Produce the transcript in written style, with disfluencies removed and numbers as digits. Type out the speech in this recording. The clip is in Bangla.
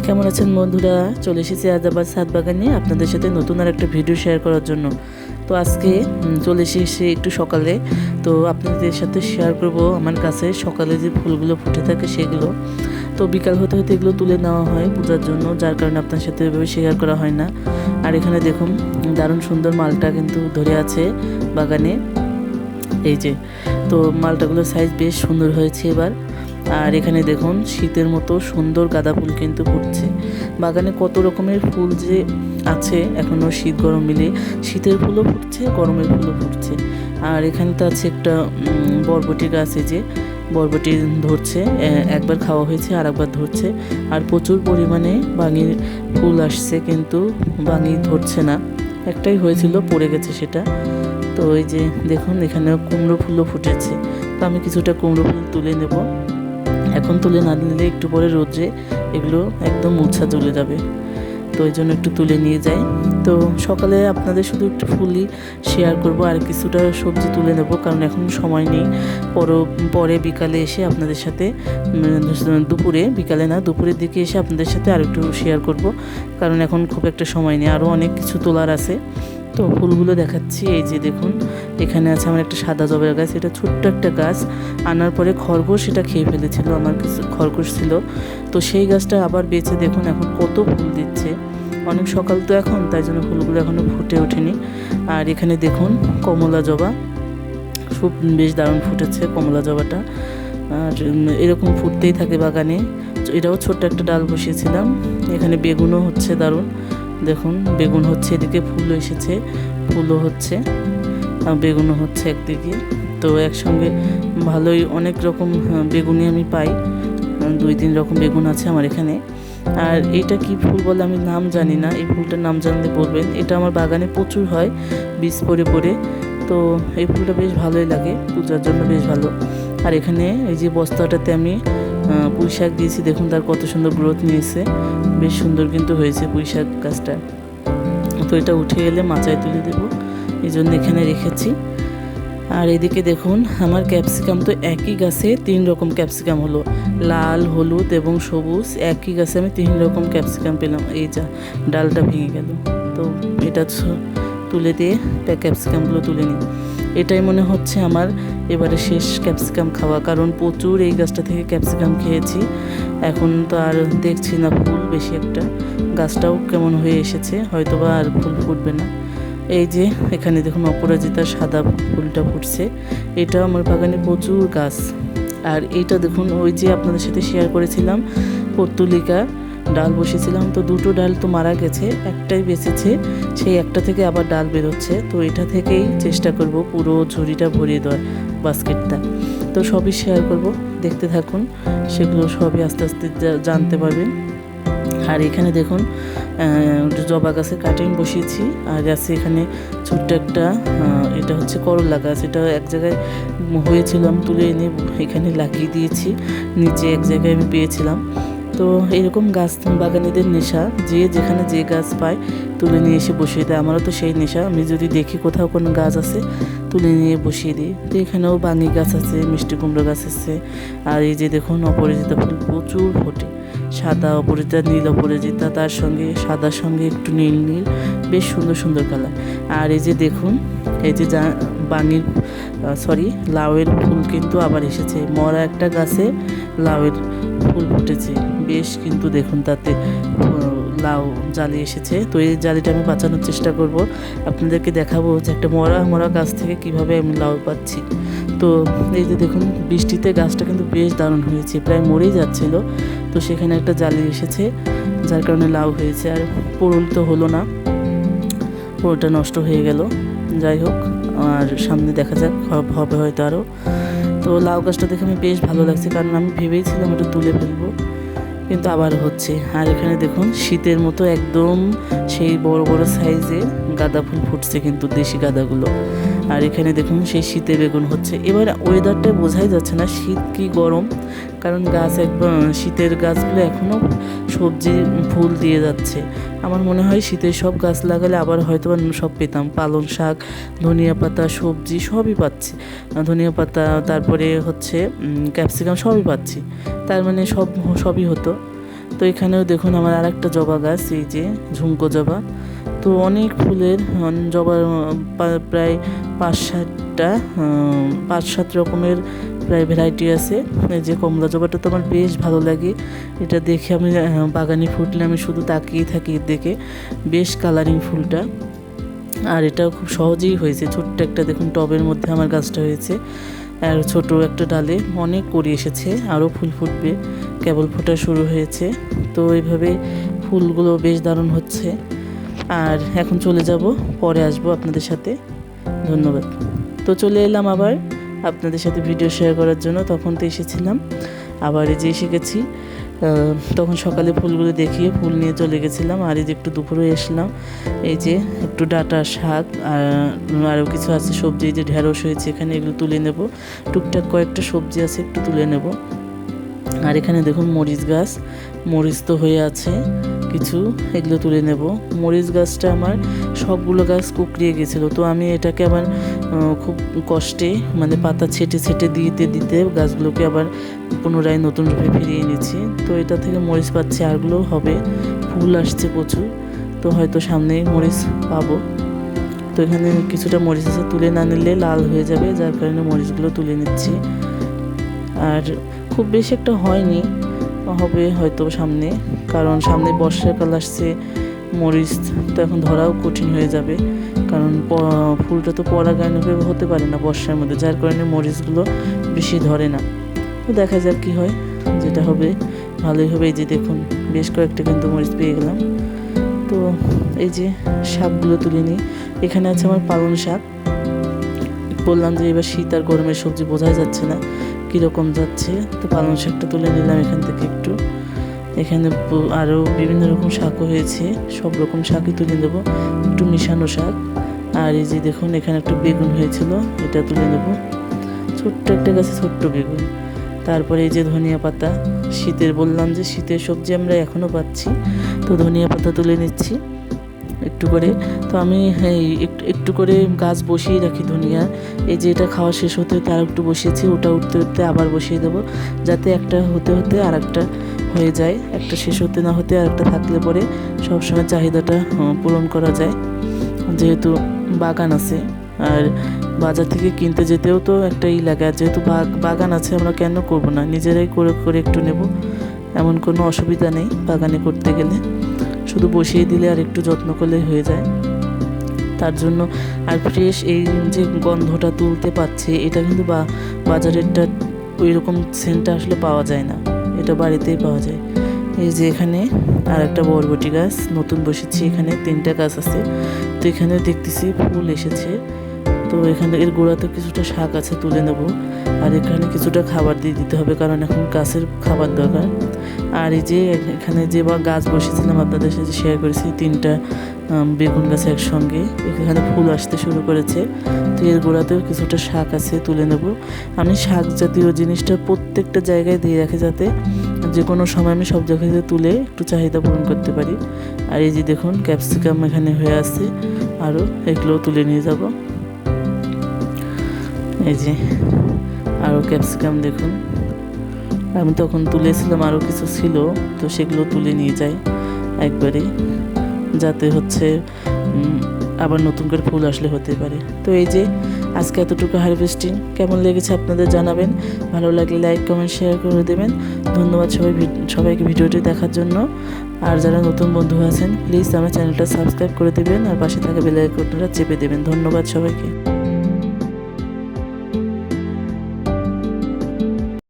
কেমন আছেন বন্ধুরা? চলে এসেছি আজ আবার ছাদ বাগানে আপনাদের সাথে নতুন আর একটা ভিডিও শেয়ার করার জন্য। তো আজকে চলে এসেছি একটু সকালে। তো আপনাদের সাথে শেয়ার করব আমার কাছে সকালে যে ফুলগুলো ফুটে থাকে সেগুলো। তো বিকাল হতে হতে এগুলো তুলে নেওয়া হয় পূজার জন্য, যার কারণে আপনার সাথে এভাবে শেয়ার করা হয় না। আর এখানে দেখুন দারুণ সুন্দর মালটা কিন্তু ধরে আছে বাগানে, এই যে। তো মালটাগুলোর সাইজ বেশ সুন্দর হয়েছে এবার। আর এখানে দেখুন শীতের মতো সুন্দর গাঁদা ফুল কিন্তু ফুটছে। বাগানে কত রকমের ফুল যে আছে এখনও, শীত গরম মিলে শীতের ফুলও ফুটছে, গরমের ফুলও ফুটছে। আর এখানে তো আছে একটা বরবটি গাছ, এই যে বরবটি ধরছে, একবার খাওয়া হয়েছে আর একবার ধরছে। আর প্রচুর পরিমাণে বাঙির ফুল আসছে, কিন্তু বাঙি ধরছে না। একটাই হয়েছিল, পড়ে গেছে সেটা। তো এই যে দেখুন এখানে কুমড়ো ফুলও ফুটেছে। তো আমি কিছুটা কুমড়ো ফুল তুলে নেব। এখন তুলে না নিলে একটু পরে রোদ্রে এগুলো একদম মূর্ছা চলে যাবে, তো ওই জন্য একটু তুলে নিয়ে যাই। তো সকালে আপনাদের শুধু একটু ফুলই শেয়ার করব, আর কিছুটা সবজি তুলে নেব, কারণ এখন সময় নেই। পরে বিকালে এসে আপনাদের সাথে দুপুরের দিকে এসে আপনাদের সাথে আর একটু শেয়ার করব, কারণ এখন খুব একটা সময় নেই, আরও অনেক কিছু তোলার আছে। তো ফুলগুলো দেখাচ্ছি। এই যে দেখুন এখানে আছে আমার একটা সাদা জবার গাছ। এটা ছোট্ট একটা গাছ, আনার পরে খরগোশ এটা খেয়ে ফেলেছিল, আমার কিছু খরগোশ ছিল। তো সেই গাছটা আবার বেঁচে দেখুন এখন কত ফুল দিচ্ছে। অনেক সকাল তো এখন, তাই জন্য ফুলগুলো এখনও ফুটে ওঠেনি। আর এখানে দেখুন কমলা জবা খুব বেশ দারুণ ফুটেছে কমলা জবাটা। আর এরকম ফুটতেই থাকে বাগানে। এটাও ছোট্ট একটা ডাল বসিয়েছিলাম। এখানে বেগুনও হচ্ছে দারুণ, দেখুন বেগুন হচ্ছে, এদিকে ফুলও এসেছে, ফুলও হচ্ছে, বেগুনও হচ্ছে একদিকে। তো একসঙ্গে ভালোই অনেক রকম বেগুনই আমি পাই, 2-3 রকম বেগুন আছে আমার এখানে। আর এটা কি ফুল বলে আমি নাম জানি না, এই ফুলটার নাম জানলে বলবেন। এটা আমার বাগানে প্রচুর হয়, বীজ পড়ে পড়ে। তো এই ফুলটা বেশ ভালোই লাগে, পূজার জন্য বেশ ভালো। আর এখানে এই যে বস্তাটাতে আমি পুঁই শাক দিয়েছি, দেখুন তার কত সুন্দর গ্রোথ নিয়েছে, বেশ সুন্দর কিন্তু হয়েছে পুঁই শাক গাছটা। তো এটা উঠে এলে মাচায় তুলে দেবো, এই জন্য এখানে রেখেছি। আর এদিকে দেখুন আমার ক্যাপসিকাম, তো একই গাছে 3 রকম ক্যাপসিকাম হলো, লাল, হলুদ এবং সবুজ। একই গাছে আমি 3 রকম ক্যাপসিকাম পেলাম। এই যা ডালটা ভেঙে গেল, তো এটা তুলে দিয়ে ক্যাপসিকামগুলো তুলে নিই। এটাই মনে হচ্ছে আমার এবারে শেষ ক্যাপসিকাম খাওয়া, কারণ প্রচুর এই গাছটা থেকে ক্যাপসিকাম খেয়েছি। এখন তো আর দেখছি না ফুল বেশি একটা, গাছটাও কেমন হয়ে এসেছে, হয়তোবা আর ফুল ফুটবে না। এই যে এখানে দেখুন অপরাজিতার সাদা ফুলটা ফুটছে, এটা আমার বাগানে প্রচুর গাছ। আর এইটা দেখুন ওই যে আপনাদের সাথে শেয়ার করেছিলাম পর্তুলিকা ডাল বসেছিলাম, তো 2টো ডাল তো মারা গেছে, একটাই বেঁচেছে, সেই একটা থেকে আবার ডাল বেরোচ্ছে। তো এটা থেকেই চেষ্টা করব পুরো ঝুড়িটা ভরিয়ে দেওয়ার, বাস্কেটটা। তো সবই শেয়ার করব, দেখতে থাকুন, সেগুলো সবই আস্তে আস্তে জানতে পারবেন। আর এখানে দেখুন জবা গাছের কাটিং বসিয়েছি। আর গাছে এখানে ছোট্ট একটা এটা হচ্ছে করলা গাছ, এটা এক জায়গায় হয়েছিল, আমি তুলে এনে এখানে লাগিয়ে দিয়েছি, নিচে এক জায়গায় আমি পেয়েছিলাম। তো এরকম গাছ বাগানীদের নেশা, যে যেখানে যে গাছ পায় তুলে নিয়ে এসে বসিয়ে দেয়। আমারও তো সেই নেশা, আমি যদি দেখি কোথাও কোনো গাছ আছে তুলে নিয়ে বসিয়ে দিই। তো এখানেও বাঙি গাছ আছে, মিষ্টি কুমড়ো গাছ আছে। আর এই যে দেখুন অপরাজিতা ফুল প্রচুর ফোটে, সাদা অপরাজিতা, নীল অপরাজিতা, তার সঙ্গে সাদার সঙ্গে একটু নীল নীল, বেশ সুন্দর সুন্দর কালার। আর এই যে দেখুন এই যে লাউয়ের ফুল কিন্তু আবার এসেছে, মরা একটা গাছে লাউয়ের ফুল ফুটেছে বেশ, কিন্তু দেখুন তাতে লাউ জালি এসেছে। তো এই জালিটা আমি বাঁচানোর চেষ্টা করব, আপনাদেরকে দেখাবো যে একটা মরা গাছ থেকে কিভাবে আমি লাউ পাচ্ছি। তো এই যে দেখুন বৃষ্টিতে গাছটা কিন্তু বেশ দারুণ হয়েছে, প্রায় মরেই যাচ্ছিল, তো সেখানে একটা জালি এসেছে, যার কারণে লাউ হয়েছে। আর পোড়ল তো হলো না, পোড়লটা নষ্ট হয়ে গেল। যাই হোক, আর সামনে দেখা যাক, হবে হয়তো আরও। তো লাউ গাছটা দেখে আমি বেশ ভালো লাগছে, কারণ আমি ভেবেইছিলাম এটা তুলে ফেলবো, কিন্তু আবার হচ্ছে। আর এখানে দেখুন শীতের মতো একদম সেই বড় বড় সাইজের গাঁদা ফুল ফুটছে, কিন্তু দেশি গাঁদাগুলো। আর এখানে দেখুন সেই শীতে বেগুন হচ্ছে। এবার ওয়েদারটা বোঝাই যাচ্ছে না শীত কি গরম, কারণ গাছ একদম শীতের গাছগুলো এখনও সবজি ফুল দিয়ে যাচ্ছে। আমার মনে হয় শীতের সব গাছ লাগালে আবার হয়তো সব পেতাম, পালং শাক, ধনিয়া পাতা, সবজি সবই পাচ্ছি, ধনিয়া পাতা, তারপরে হচ্ছে ক্যাপসিকাম সবই পাচ্ছি, তার মানে সবই হতো। তো এখানেও দেখুন আমার আরেকটা জবা গাছ, এই যে ঝুমকো জবা। তো অনেক ফুলের জবার প্রায় 5-7 রকমের প্রায় ভ্যারাইটি আছে। এই যে কমলা জবাটা তো আমার বেশ ভালো লাগে, এটা দেখে আমি বাগানে ফুটলে আমি শুধু তাকিয়ে থাকি দেখে, বেশ কালারিং ফুলটা। আর এটাও খুব সহজেই হয়েছে, ছোট্ট একটা দেখুন টবের মধ্যে আমার গাছটা হয়েছে, আর ছোট একটা ডালে অনেক কড়ি এসেছে, আরও ফুল ফুটবে, কেবল ফোটা শুরু হয়েছে। তো এইভাবে ফুলগুলো বেশ দারুণ হচ্ছে। আর এখন চলে যাব, পরে আসবো আপনাদের সাথে। ধন্যবাদ। তো চলে এলাম আবার আপনাদের সাথে ভিডিও শেয়ার করার জন্য। তখন তো এসেছিলাম, আবার এই যে এসে গেছি। তখন সকালে ফুলগুলো দেখিয়ে ফুল নিয়ে চলে গেছিলাম, আর এই যে একটু দুপুরে এসলাম, এই যে একটু ডাঁটা শাক আর আরও কিছু আছে সবজি, এই যে ঢেঁড়স হয়েছে এখানে, এগুলো তুলে নেব। টুকটাক কয়েকটা সবজি আছে, একটু তুলে নেব। আর এখানে দেখুন মরিচ গাছ, মরিচ তো হয়ে আছে কিছু, এগুলো তুলে নেব। মরিচ গাছটা আমার সবগুলো গাছ কুকড়িয়ে গেছিলো, তো আমি এটাকে আবার খুব কষ্টে মানে পাতা ছেটে ছেটে দিতে দিতে গাছগুলোকে আবার পুনরায় নতুন রূপে ফিরিয়ে নিচ্ছি। তো এটা থেকে মরিচ পাচ্ছি, আরগুলো হবে, ফুল আসছে প্রচুর, তো হয়তো সামনেই মরিচ পাবো। তো এখানে কিছুটা মরিচ আছে, তুলে না নিলে লাল হয়ে যাবে, যার কারণে মরিচগুলো তুলে নিচ্ছি। আর খুব বেশি একটা হয়নি, হবে হয়তো সামনে, কারণ সামনে বর্ষাকাল আসছে, মরিচ তো এখন ধরাও কঠিন হয়ে যাবে, কারণ ফুলটা তো পরাগায়নভাবে হতে পারে না বর্ষার মধ্যে, যার কারণে মরিচগুলো বেশি ধরে না। তো দেখা যাক কী হয়, যেটা হবে ভালোই হবে। এই যে দেখুন বেশ কয়েকটা কিন্তু মরিচ পেয়ে গেলাম। তো এই যে শাকগুলো তুলে নিই, এখানে আছে আমার পালং শাক। বললাম যে এবার শীত আর গরমের সবজি বোঝাই যাচ্ছে না কীরকম যাচ্ছে, তো পালং শাকটা তুলে নিলাম এখান থেকে একটু। এখানে আরও বিভিন্ন রকম শাকও হয়েছে, সব রকম শাকই তুলে দেবো, একটু মিশানো শাক। আর এই যে দেখুন এখানে একটু বেগুন হয়েছিল, এটা তুলে নেব, ছোট্ট একটা গাছে ছোট্ট বেগুন। তারপরে এই যে ধনিয়া পাতা, শীতের বললাম যে শীতের সবজি আমরা এখনও পাচ্ছি, তো ধনিয়া পাতা তুলে নিচ্ছি একটু করে। তো আমি একটু করে গাছ বসিয়ে রাখি ধনিয়া, এই যে এটা খাওয়া শেষ হতে হতে আর একটু বসিয়েছি, ওটা উঠতে উঠতে আবার বসিয়ে দেবো, যাতে একটা হতে হতে আর একটা হয়ে যায়, একটা শেষ হতে না হতে আর একটা থাকলে পরে সবসময় চাহিদাটা পূরণ করা যায়। যেহেতু বাগান আছে, আর বাজার থেকে কিনতে যেতেও তো একটা লাগে, আর যেহেতু বাগান আছে আমরা কেন করব না, নিজেরাই করে করে একটু নেব, এমন কোনো অসুবিধা নেই বাগানে করতে গেলে, শুধু বসিয়ে দিলে আর একটু যত্ন করলে হয়ে যায়। তার জন্য আর ফ্রেশ এই যে গন্ধটা তুলতে পারছে, এটা কিন্তু বাজারেরটা ওই রকম সেন্টটা আসলে পাওয়া যায় না, এটা বাড়িতেই পাওয়া যায়। এই যে এখানে আর একটা বরবটি গাছ নতুন বসেছি, এখানে 3টা গাছ আছে, তো এখানেও দেখতেছি ফুল এসেছে। তো এখানে এর গোড়াতে কিছুটা শাক আছে, তুলে নেব। আর এখানে কিছুটা খাবার দিয়ে দিতে হবে, কারণ এখন গাছের খাবার দরকার। আর এই যে এখানে যে গাছ বসেছিলাম আপনাদের সাথে শেয়ার করেছি, 3টা বেগুন গাছ একসঙ্গে, এখানে ফুল আসতে শুরু করেছে। তো এর গোড়াতেও কিছুটা শাক আছে, তুলে নেব। আমি শাক জাতীয় জিনিসটা প্রত্যেকটা জায়গায় দিয়ে রাখি, যাতে যে কোনো সময় আমি সব জায়গায় তুলে একটু চাহিদা পূরণ করতে পারি। আর এই যে দেখুন ক্যাপসিকাম এখানে হয়ে আছে, আরও এগুলোও তুলে নিয়ে যাব। এই যে আরও ক্যাপসিকাম দেখুন, আমি তখন তুলেছিলাম, আরও কিছু ছিল, তো সেগুলো তুলে নিয়ে যাই একবারে, যাতে হচ্ছে আবার নতুন করে ফুল আসলে হতে পারে। তো এই যে আজকে এতটুকু হারভেস্টিং কেমন লেগেছে আপনাদের জানাবেন, ভালো লাগলে লাইক কমেন্ট শেয়ার করে দেবেন। ধন্যবাদ সবাইকে ভিডিওটি দেখার জন্য। আর যারা নতুন বন্ধু আছেন প্লিজ আমার চ্যানেলটা সাবস্ক্রাইব করে দেবেন, আর পাশে থাকা বেল আইকনটা চেপে দেবেন। ধন্যবাদ সবাইকে।